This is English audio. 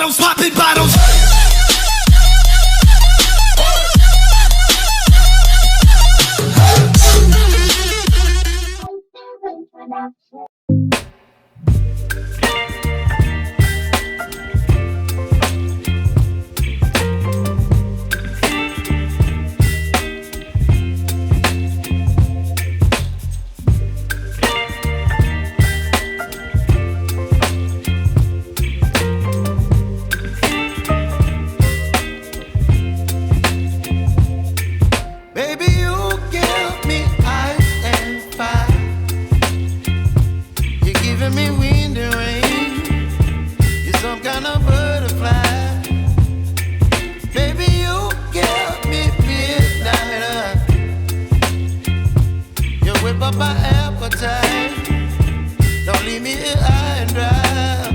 bottles, popping bottles. Baby, you give me ice and fire. You're giving me wind and rain. You're some kind of butterfly. Baby, you give me midnight. You whip up my appetite. Don't leave me here high and dry.